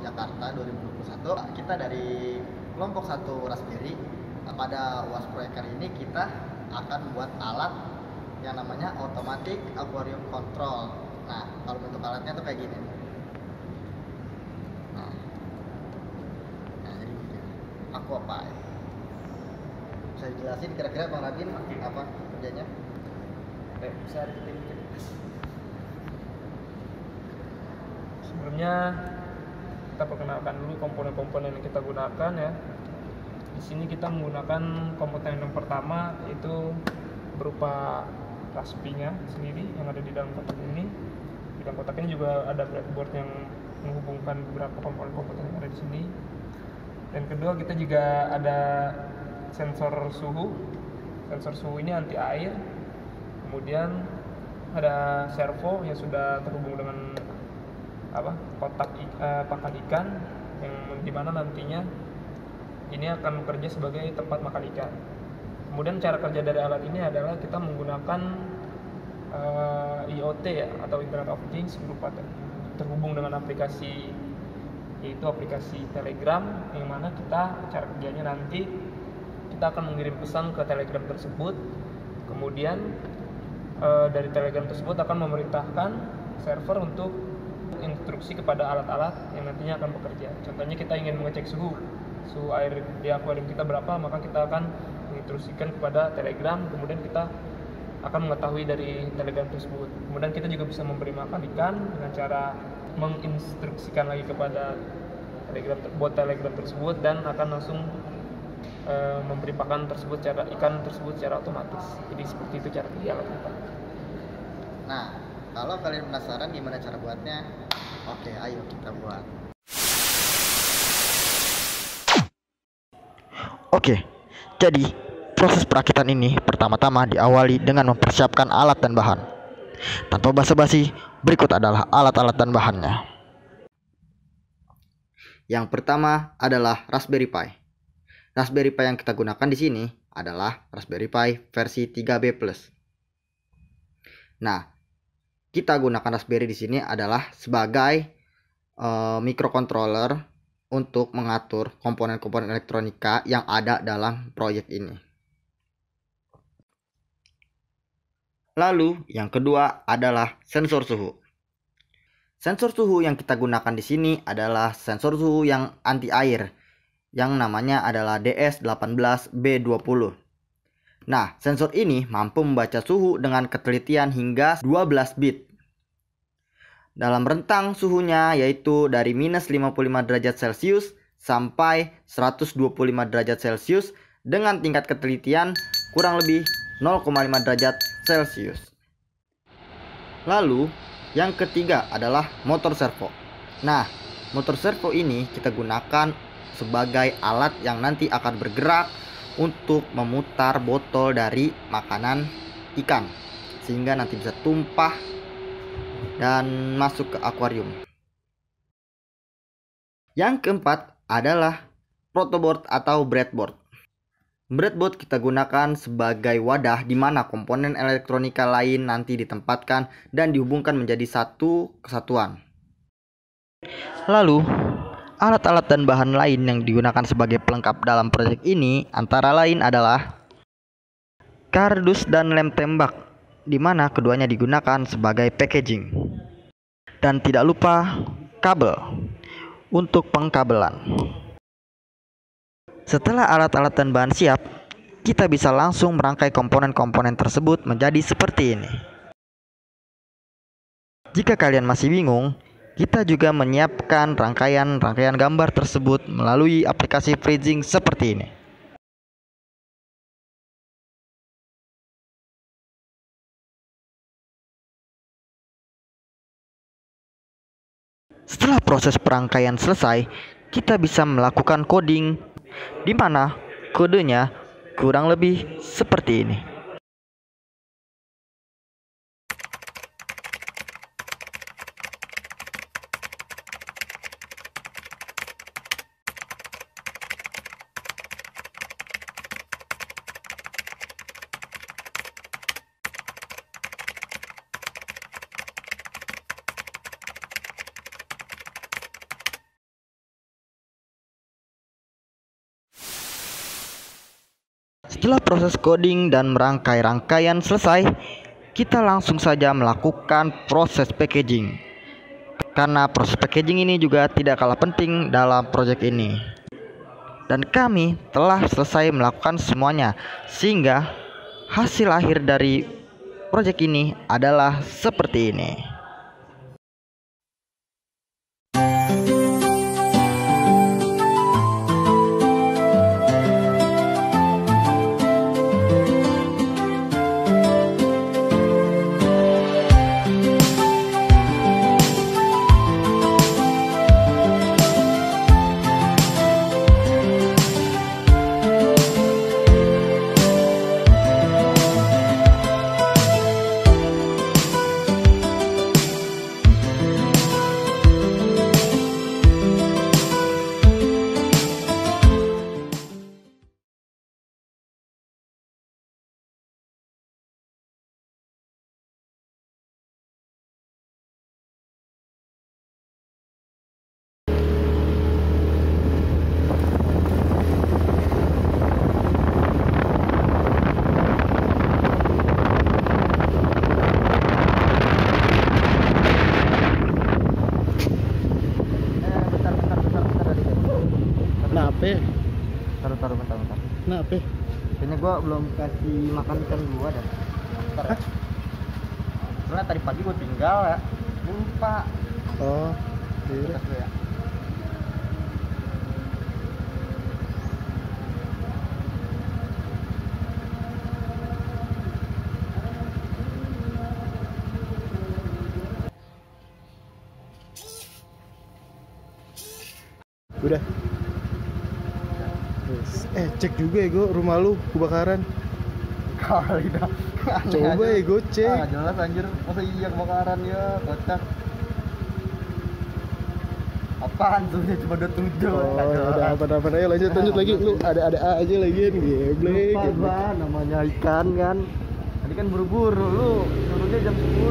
Jakarta 2021. Kita dari kelompok 1 Raspberry. Pada UAS proyek kali ini kita akan buat alat yang namanya automatic aquarium control. Nah, kalau bentuk alatnya tuh kayak gini. Nah jadi gini. Aquapie. Bisa dijelasin kira-kira Bang Radin apa kerjanya? Bisa dikit. Sebelumnya kita perkenalkan dulu komponen-komponen yang kita gunakan ya. Di sini kita menggunakan komponen yang pertama, yaitu berupa raspinya sendiri yang ada di dalam kotak ini. Di dalam kotak ini juga ada breadboard yang menghubungkan beberapa komponen-komponen yang ada di sini. Dan kedua, kita juga ada sensor suhu. Sensor suhu ini anti air. Kemudian ada servo yang sudah terhubung dengan kotak pakan ikan, yang dimana nantinya ini akan bekerja sebagai tempat makan ikan. Kemudian cara kerja dari alat ini adalah kita menggunakan IoT ya, atau Internet of Things, berupa terhubung dengan aplikasi, yaitu aplikasi Telegram, yang mana cara kerjanya nanti kita akan mengirim pesan ke Telegram tersebut. Kemudian dari Telegram tersebut akan memerintahkan server untuk instruksi kepada alat-alat yang nantinya akan bekerja. Contohnya kita ingin mengecek suhu air di akuarium kita berapa, maka kita akan menginstruksikan kepada Telegram, kemudian kita akan mengetahui dari Telegram tersebut. Kemudian kita juga bisa memberi makan ikan dengan cara menginstruksikan lagi kepada Telegram tersebut, dan akan langsung memberi pakan ikan tersebut secara otomatis. Jadi seperti itu cara kerja alat kita. Nah, kalau kalian penasaran gimana cara buatnya, oke, ayo kita buat. Oke, jadi proses perakitan ini pertama-tama diawali dengan mempersiapkan alat dan bahan. Tanpa basa-basi, berikut adalah alat-alat dan bahannya. Yang pertama adalah Raspberry Pi. Raspberry Pi yang kita gunakan di sini adalah Raspberry Pi versi 3B+. Nah, kita gunakan Raspberry di sini adalah sebagai microcontroller untuk mengatur komponen-komponen elektronika yang ada dalam proyek ini. Lalu yang kedua adalah sensor suhu. Sensor suhu yang kita gunakan di sini adalah sensor suhu yang anti air, yang namanya adalah DS18B20. Nah, sensor ini mampu membaca suhu dengan ketelitian hingga 12 bit. Dalam rentang suhunya yaitu dari minus 55 derajat Celcius sampai 125 derajat Celcius dengan tingkat ketelitian kurang lebih 0,5 derajat Celcius. Lalu yang ketiga adalah motor servo. Nah, motor servo ini kita gunakan sebagai alat yang nanti akan bergerak untuk memutar botol dari makanan ikan, sehingga nanti bisa tumpah dan masuk ke akuarium. Yang keempat adalah protoboard atau breadboard. Breadboard kita gunakan sebagai wadah di mana komponen elektronika lain nanti ditempatkan dan dihubungkan menjadi satu kesatuan. Lalu, alat-alat dan bahan lain yang digunakan sebagai pelengkap dalam proyek ini antara lain adalah kardus dan lem tembak, di mana keduanya digunakan sebagai packaging. Dan tidak lupa kabel untuk pengkabelan. Setelah alat-alat dan bahan siap, kita bisa langsung merangkai komponen-komponen tersebut menjadi seperti ini. Jika kalian masih bingung, kita juga menyiapkan rangkaian gambar tersebut melalui aplikasi freezing seperti ini. Setelah proses perangkaian selesai, kita bisa melakukan coding, di mana kodenya kurang lebih seperti ini. Setelah proses coding dan merangkai-rangkaian selesai, kita langsung saja melakukan proses packaging. Karena proses packaging ini juga tidak kalah penting dalam proyek ini. Dan kami telah selesai melakukan semuanya, sehingga hasil akhir dari proyek ini adalah seperti ini. Kenapa? Bentar. Kenapa? Kayaknya gua belum kasih makan ikan gua dah. Bentar ya. Karena tadi pagi gua tinggal ya. Lupa. Oh, iya. Bentar dulu ya. Udah. Cek juga ya rumah lu kebakaran. Kali dah. Coba ya cek. Jelas anjir, masa iya kebakaran ya, kocak. Apaan tuh, dia cuma 27. Oh, udah apa-apa. Ayo lanjut lagi. Lu ada aja lagi nih, geblek. Lupa gua, namanya ikan kan. Tadi kan buru-buru, lu suruhnya jam 10.